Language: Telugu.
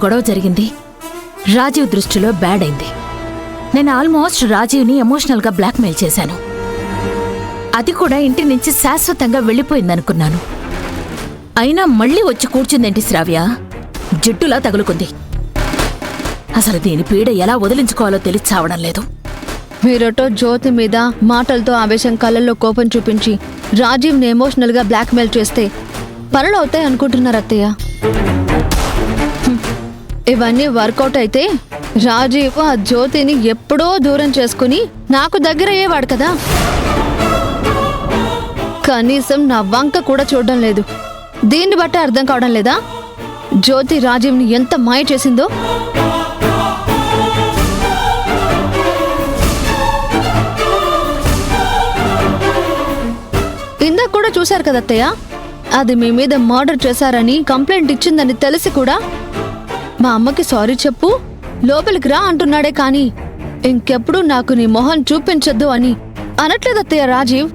గొడవ జరిగింది రాజీవ్ దృష్టిలో బ్యాడ్ అయింది. నేను ఆల్మోస్ట్ రాజీవ్ని ఎమోషనల్గా బ్లాక్మెయిల్ చేశాను. అది కూడా ఇంటి నుంచి శాశ్వతంగా వెళ్ళిపోయిందనుకున్నాను. అయినా మళ్ళీ వచ్చి కూర్చుందేంటి శ్రావ్య? జిడ్డులా తగులుకుంది. అసలు దీని పీడ ఎలా వదిలించుకోవాలో తెలిసి చావడం లేదు. మీరటో జ్యోతి మీద మాటలతో ఆవేశం, కళ్ళల్లో కోపం చూపించి రాజీవ్ని ఎమోషనల్గా బ్లాక్మెయిల్ చేస్తే పనులు అవుతాయి అనుకుంటున్నారు అత్తయ్య. ఇవన్నీ వర్కౌట్ అయితే రాజీవ్ ఆ జ్యోతిని ఎప్పుడో దూరం చేసుకుని నాకు దగ్గర అయ్యేవాడు కదా. కనీసం నా వంక కూడా చూడడం లేదు. దీన్ని బట్టి అర్థం కావడం లేదా జ్యోతి రాజీవ్ని ఎంత మాయ చేసిందో? ఇందాక కూడా చూశారు కదా అత్తయ్య, అది మీ మీద మర్డర్ చేశారని కంప్లైంట్ ఇచ్చిందని తెలిసి కూడా మా అమ్మకి సారీ చెప్పు, లోపలికి రా అంటున్నాడే కానీ ఇంకెప్పుడు నాకు నీ మొహం చూపించొద్దు అని అనట్లేదు అత్తయ్య రాజీవ్.